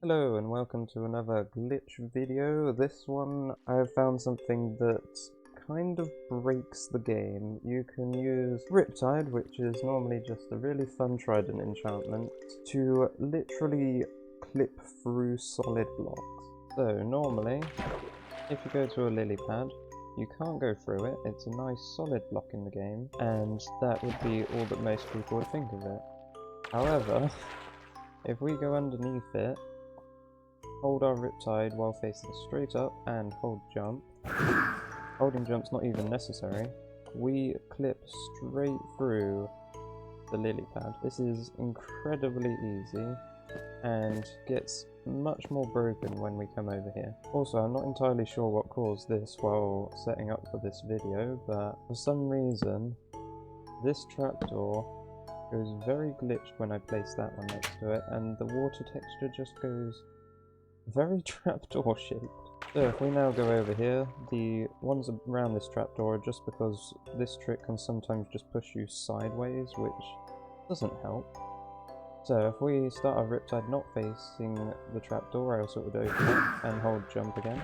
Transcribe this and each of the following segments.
Hello and welcome to another glitch video. This one I've found something that kind of breaks the game. You can use Riptide, which is normally just a really fun trident enchantment, to literally clip through solid blocks. So normally, if you go to a lily pad, you can't go through it. It's a nice solid block in the game, and that would be all that most people would think of it. However, if we go underneath it, hold our Riptide while facing straight up and hold jump. Holding jump's not even necessary. We clip straight through the lily pad. This is incredibly easy and gets much more broken when we come over here. Also, I'm not entirely sure what caused this while setting up for this video, but for some reason this trapdoor goes very glitched when I place that one next to it, and the water texture just goes very trapdoor shaped. So if we now go over here, the ones around this trapdoor are just because this trick can sometimes just push you sideways, which doesn't help. So if we start our Riptide not facing the trapdoor, else it would open up and hold jump again.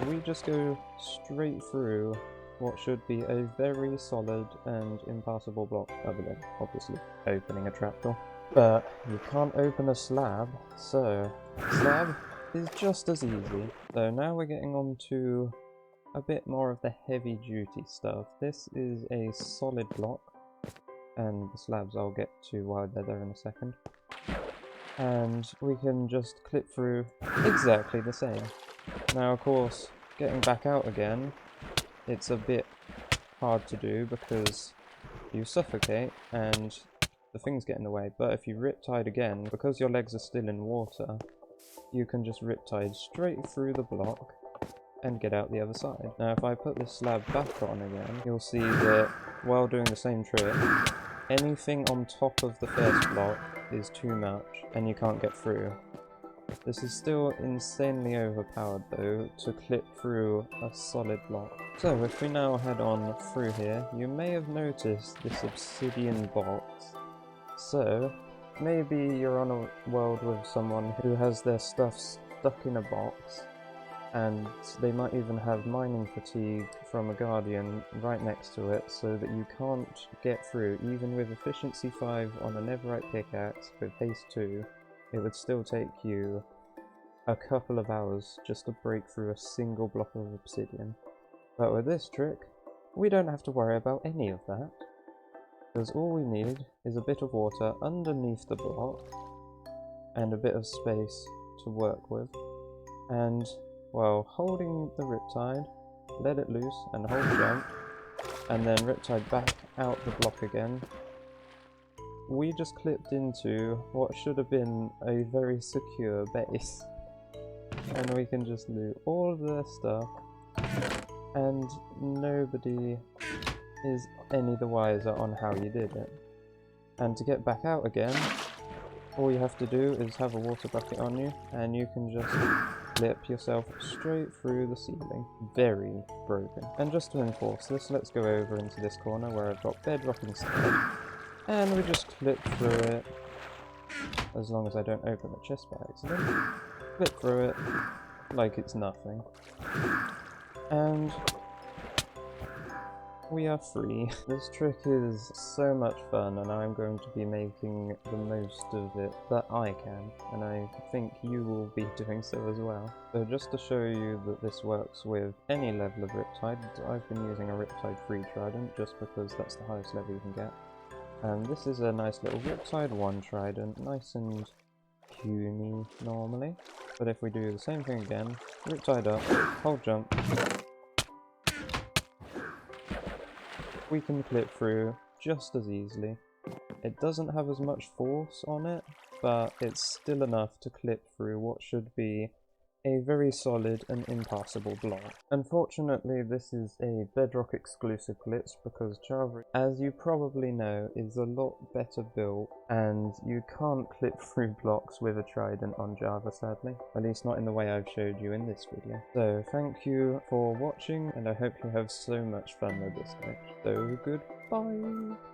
We just go straight through what should be a very solid and impassable block, other than obviously opening a trapdoor. But you can't open a slab, so slab is just as easy. So now we're getting on to a bit more of the heavy duty stuff. This is a solid block, and the slabs I'll get to while they're there in a second. And we can just clip through exactly the same. Now of course, getting back out again, it's a bit hard to do because you suffocate and the things get in the way. But if you Riptide again, because your legs are still in water, you can just Riptide straight through the block and get out the other side. Now if I put this slab back on again, you'll see that while doing the same trick, anything on top of the first block is too much and you can't get through. This is still insanely overpowered though to clip through a solid block. So if we now head on through here, you may have noticed this obsidian box. So maybe you're on a world with someone who has their stuff stuck in a box, and they might even have mining fatigue from a guardian right next to it, so that you can't get through. Even with efficiency 5 on a netherite pickaxe with haste 2, it would still take you a couple of hours just to break through a single block of obsidian. But with this trick, we don't have to worry about any of that, because all we need is a bit of water underneath the block and a bit of space to work with. And, well, holding the Riptide, let it loose and hold jump, and then Riptide back out the block again, we just clipped into what should have been a very secure base. And we can just loot all of their stuff, and nobody is any the wiser on how you did it. And to get back out again, all you have to do is have a water bucket on you, and you can just clip yourself straight through the ceiling. Very broken. And just to enforce this, let's go over into this corner where I've got bedrock instead, and we just clip through it, as long as I don't open the chest by accident. Clip through it like it's nothing. And we are free. This trick is so much fun, and I'm going to be making the most of it that I can, and I think you will be doing so as well. So just to show you that this works with any level of Riptide, I've been using a Riptide 3 trident just because that's the highest level you can get. And this is a nice little Riptide 1 trident, nice and puny normally. But if we do the same thing again, Riptide up, hold jump, we can clip through just as easily. It doesn't have as much force on it, but it's still enough to clip through what should be a very solid and impassable block. Unfortunately, this is a Bedrock exclusive glitch because Java, as you probably know, is a lot better built, and you can't clip through blocks with a trident on Java, sadly. At least not in the way I've showed you in this video. So thank you for watching, and I hope you have so much fun with this glitch. So goodbye!